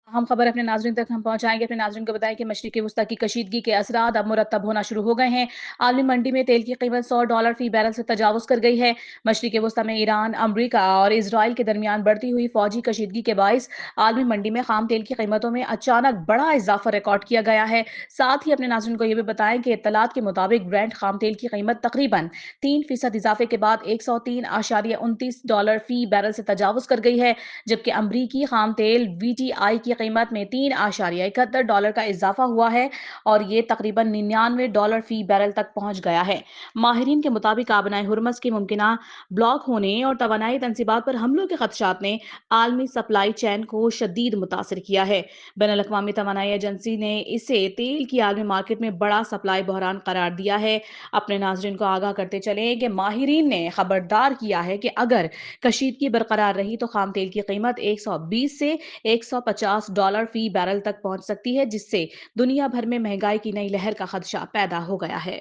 अहम खबर अपने नाज़रीन तक हम पहुँचाएँगे। अपने नाज़रीन को बताएँ कि मशरिक़ वुस्ता की कशीदगी के असरात अब मुरतब होना शुरू हो गए हैं। आलमी मंडी में तेल की कीमत $100 फ़ी बैरल से तजावुज़ कर गई है। मशरिक़ वुस्ता में ईरान, अमरीका और इज़राइल के दरमियान बढ़ती हुई फ़ौजी कशीदगी के बाइस आलमी मंडी में ख़ाम तेल की कीमतों में अचानक बड़ा इज़ाफ़ा रिकॉर्ड किया गया है। साथ ही अपने नाज़रीन को ये भी बताएँ कि इत्तलात के मुताबिक ब्रेंट ख़ाम तेल की कीमत तकरीबन 3% इज़ाफ़े के बाद $103.29 फ़ी बैरल से तजावुज़ कर गई है, जबकि अमरीकी ख़ाम तेल WTI की कीमत में $3.71 का इजाफा हुआ है और ये तकरीबन $99 फी बैरल तक पहुंच गया है। माहिरीन के मुताबिक आबनाए हुर्मस के मुमकिना ब्लॉक होने और तवानाई तनसीबात पर हमलों के खदशात ने आलमी सप्लाई चैन को शदीद मुतासर किया है। बैनुल अक़वामी तवानाई एजेंसी ने इसे तेल की आलमी मार्केट में बड़ा सप्लाई बहरान करार दिया है। अपने नाजरीन को आगाह करते चले कि माहिरीन ने खबरदार किया है कि अगर कशीदगी बरकरार रही तो खाम तेल की कीमत 120 से $150 फी बैरल तक पहुंच सकती है, जिससे दुनिया भर में महंगाई की नई लहर का खदशा पैदा हो गया है।